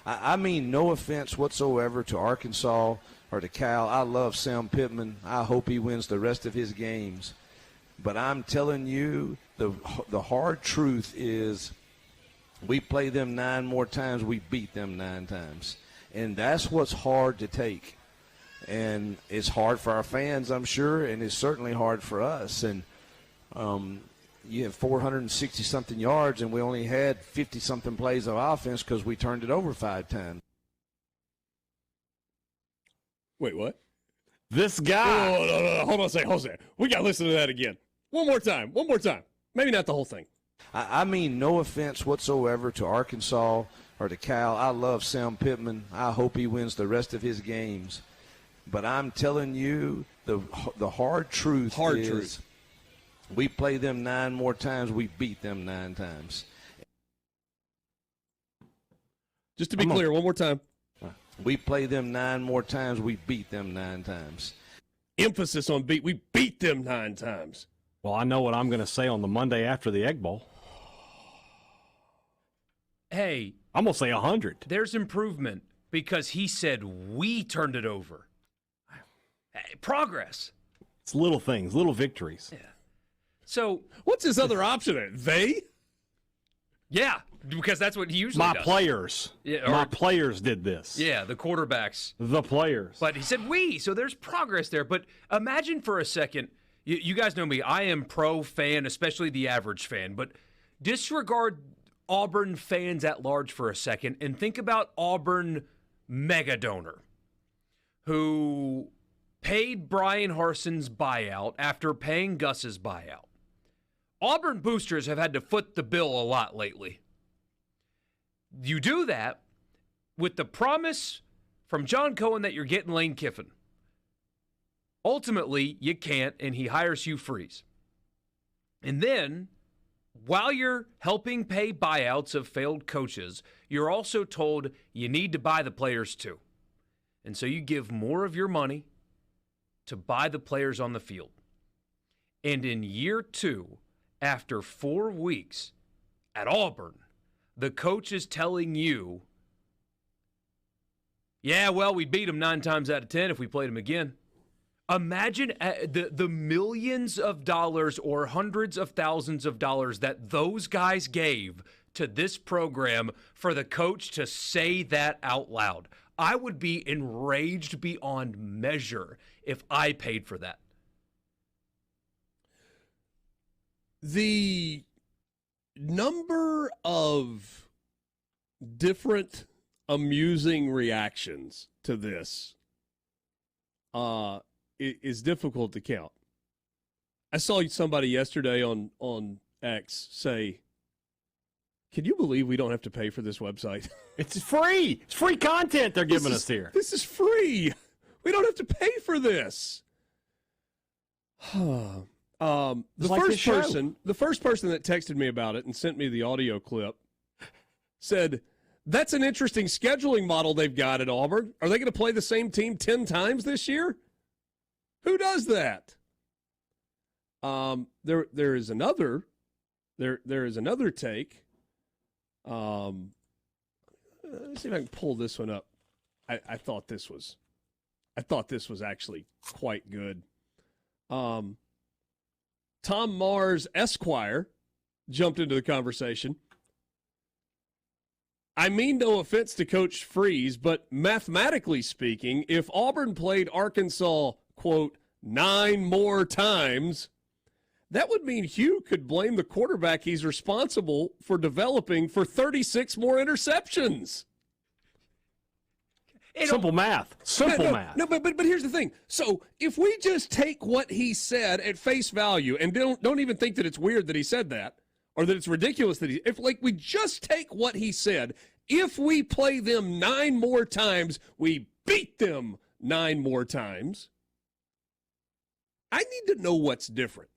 I mean no offense whatsoever to Arkansas or to Cal. I love Sam Pittman. I hope he wins the rest of his games. But I'm telling you, the hard truth is we play them 9 more times, we beat them 9 times. And that's what's hard to take. And it's hard for our fans, I'm sure, and it's certainly hard for us. And you have 460-something yards, and we only had 50-something plays of offense because we turned it over 5 times. Wait, what? This guy. Oh, no. Hold on a second. We got to listen to that again. One more time. Maybe not the whole thing. I mean no offense whatsoever to Arkansas or to Cal. I love Sam Pittman. I hope he wins the rest of his games. But I'm telling you, the hard truth is we play them 9 more times, we beat them 9 times. Just to be clear, one more time. We play them 9 more times, we beat them 9 times. Emphasis on beat. We beat them 9 times. Well, I know what I'm going to say on the Monday after the Egg Bowl. Hey. I'm going to say 100. There's improvement because he said we turned it over. Progress. It's little things, little victories. Yeah. So what's his other option? They? Yeah, because that's what he usually does. Players. Yeah, my players did this. Yeah, the quarterbacks. The players. But he said we, so there's progress there. But imagine for a second, you guys know me, I am pro fan, especially the average fan, but disregard Auburn fans at large for a second and think about Auburn mega donor who paid Brian Harson's buyout after paying Gus's buyout. Auburn boosters have had to foot the bill a lot lately. You do that with the promise from John Cohen that you're getting Lane Kiffin. Ultimately, you can't, and he hires Hugh Freeze. And then, while you're helping pay buyouts of failed coaches, you're also told you need to buy the players too. And so you give more of your money to buy the players on the field. And in year 2, after 4 weeks at Auburn, the coach is telling you, yeah, well, we beat them 9 times out of 10 if we played them again. Imagine the millions of dollars or hundreds of thousands of dollars that those guys gave to this program for the coach to say that out loud. I would be enraged beyond measure if I paid for that. The number of different amusing reactions to this is difficult to count. I saw somebody yesterday on X say, "Can you believe we don't have to pay for this website? It's free. It's free content they're giving us here. This is free. We don't have to pay for this." The first person that texted me about it and sent me the audio clip said, "That's an interesting scheduling model they've got at Auburn. Are they going to play the same team 10 times this year? Who does that?" There is another take. Let's see if I can pull this one up. I thought this was actually quite good. Tom Mars Esquire jumped into the conversation. "I mean no offense to Coach Freeze, but mathematically speaking, if Auburn played Arkansas, quote, 9 more times, that would mean Hugh could blame the quarterback he's responsible for developing for 36 more interceptions." Simple math. Math. No, but here's the thing. So if we just take what he said at face value and don't even think that it's weird that he said that or that it's ridiculous that we just take what he said, if we play them 9 more times, we beat them 9 more times. I need to know what's different.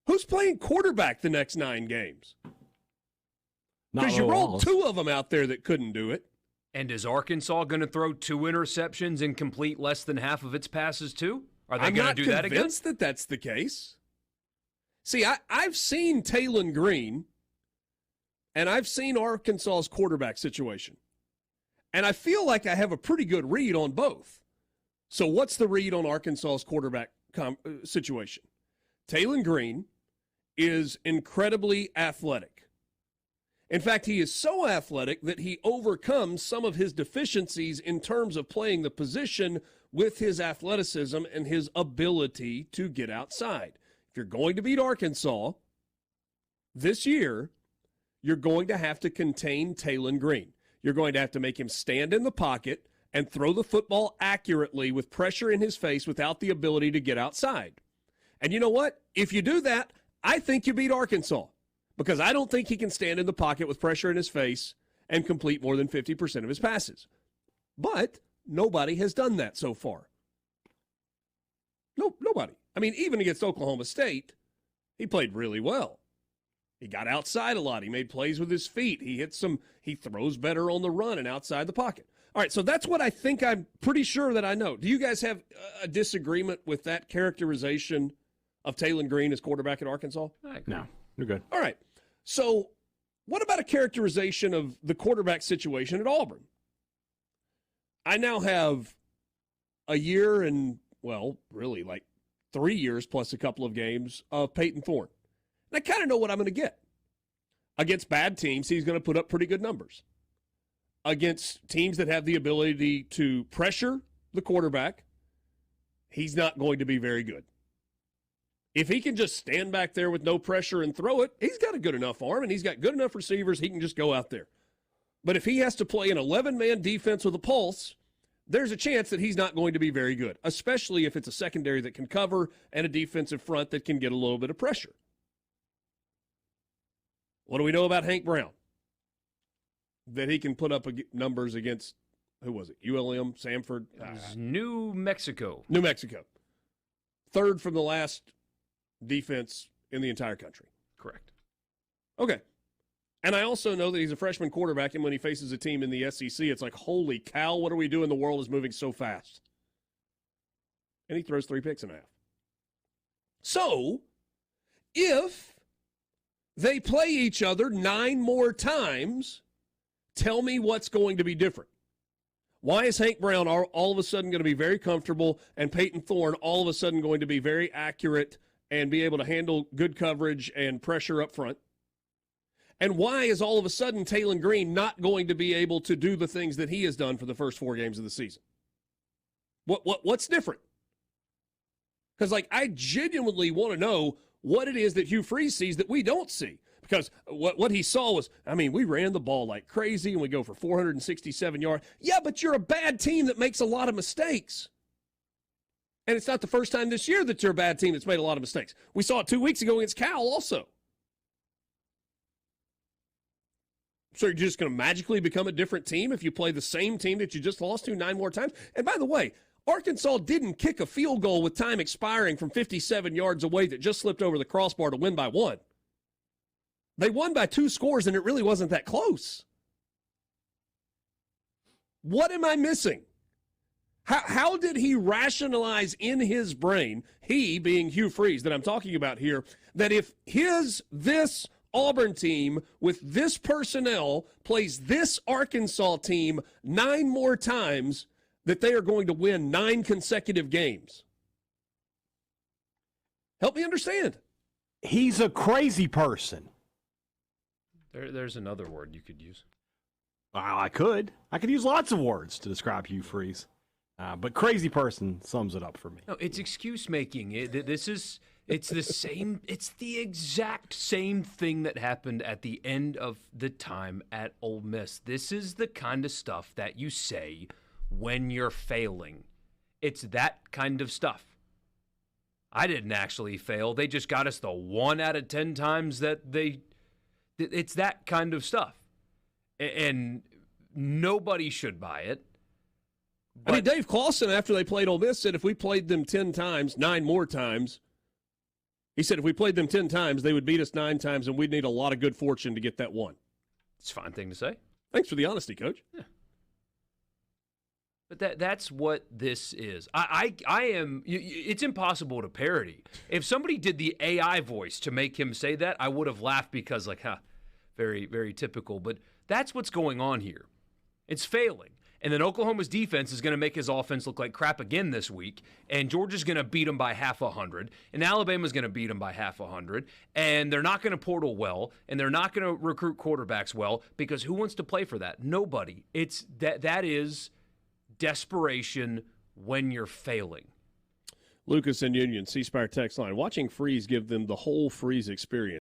Who's playing quarterback the next 9 games? Because you rolled 2 of them out there that couldn't do it. And is Arkansas going to throw 2 interceptions and complete less than half of its passes too? Are they going to do that again? I'm not convinced that that's the case. See, I've seen Talon Green and I've seen Arkansas's quarterback situation. And I feel like I have a pretty good read on both. So what's the read on Arkansas's quarterback situation? Taylon Green is incredibly athletic. In fact, he is so athletic that he overcomes some of his deficiencies in terms of playing the position with his athleticism and his ability to get outside. If you're going to beat Arkansas this year, you're going to have to contain Taylon Green. You're going to have to make him stand in the pocket and throw the football accurately with pressure in his face without the ability to get outside. And you know what? If you do that, I think you beat Arkansas, because I don't think he can stand in the pocket with pressure in his face and complete more than 50% of his passes. But nobody has done that so far. No, nobody. I mean, even against Oklahoma State, he played really well. He got outside a lot. He made plays with his feet. He throws better on the run and outside the pocket. All right, so that's what I think. I'm pretty sure that I know. Do you guys have a disagreement with that characterization of Taylon Green as quarterback at Arkansas? No, you're good. All right. So what about a characterization of the quarterback situation at Auburn? I now have a year and, well, really like 3 years plus a couple of games of Peyton Thorne. And I kind of know what I'm going to get. Against bad teams, he's going to put up pretty good numbers. Against teams that have the ability to pressure the quarterback, he's not going to be very good. If he can just stand back there with no pressure and throw it, he's got a good enough arm and he's got good enough receivers, he can just go out there. But if he has to play an 11-man defense with a pulse, there's a chance that he's not going to be very good, especially if it's a secondary that can cover and a defensive front that can get a little bit of pressure. What do we know about Hank Brown? That he can put up numbers against, who was it? ULM, Samford? New Mexico. New Mexico. Third from the last defense in the entire country. Correct. Okay. And I also know that he's a freshman quarterback, and when he faces a team in the SEC, it's like, holy cow, what are we doing? The world is moving so fast. And he throws 3 picks and a half. So, if they play each other 9 more times, tell me what's going to be different. Why is Hank Brown all of a sudden going to be very comfortable and Peyton Thorne all of a sudden going to be very accurate and be able to handle good coverage and pressure up front? And why is all of a sudden Taylon Green not going to be able to do the things that he has done for the first 4 games of the season? What's different? Because, I genuinely want to know what it is that Hugh Freeze sees that we don't see. Because what he saw was, we ran the ball like crazy and we go for 467 yards. Yeah, but you're a bad team that makes a lot of mistakes. And it's not the first time this year that you're a bad team that's made a lot of mistakes. We saw it 2 weeks ago against Cal also. So you're just going to magically become a different team if you play the same team that you just lost to 9 more times? And by the way, Arkansas didn't kick a field goal with time expiring from 57 yards away that just slipped over the crossbar to win by 1. They won by 2 scores, and it really wasn't that close. What am I missing? How did he rationalize in his brain, he being Hugh Freeze that I'm talking about here, that if this Auburn team with this personnel plays this Arkansas team 9 more times, that they are going to win 9 consecutive games? Help me understand. He's a crazy person. There's another word you could use. I could use lots of words to describe Hugh Freeze. But crazy person sums it up for me. No, it's excuse making. It's the exact same thing that happened at the end of the time at Ole Miss. This is the kind of stuff that you say when you're failing. It's that kind of stuff. I didn't actually fail. They just got us the 1 out of 10 times that it's that kind of stuff. And nobody should buy it. But Dave Clawson, after they played Ole Miss, said if we played them 10 times, 9 more times, he said if we played them 10 times, they would beat us 9 times, and we'd need a lot of good fortune to get that 1. It's a fine thing to say. Thanks for the honesty, Coach. Yeah. But that's what this is. I am. It's impossible to parody. If somebody did the AI voice to make him say that, I would have laughed because, very, very typical. But that's what's going on here. It's failing. And then Oklahoma's defense is going to make his offense look like crap again this week. And Georgia's going to beat them by 100. And Alabama's going to beat them by 100. And they're not going to portal well. And they're not going to recruit quarterbacks well, because who wants to play for that? Nobody. It's that is desperation when you're failing. Lucas and Union, C Spire text line. Watching Freeze give them the whole Freeze experience.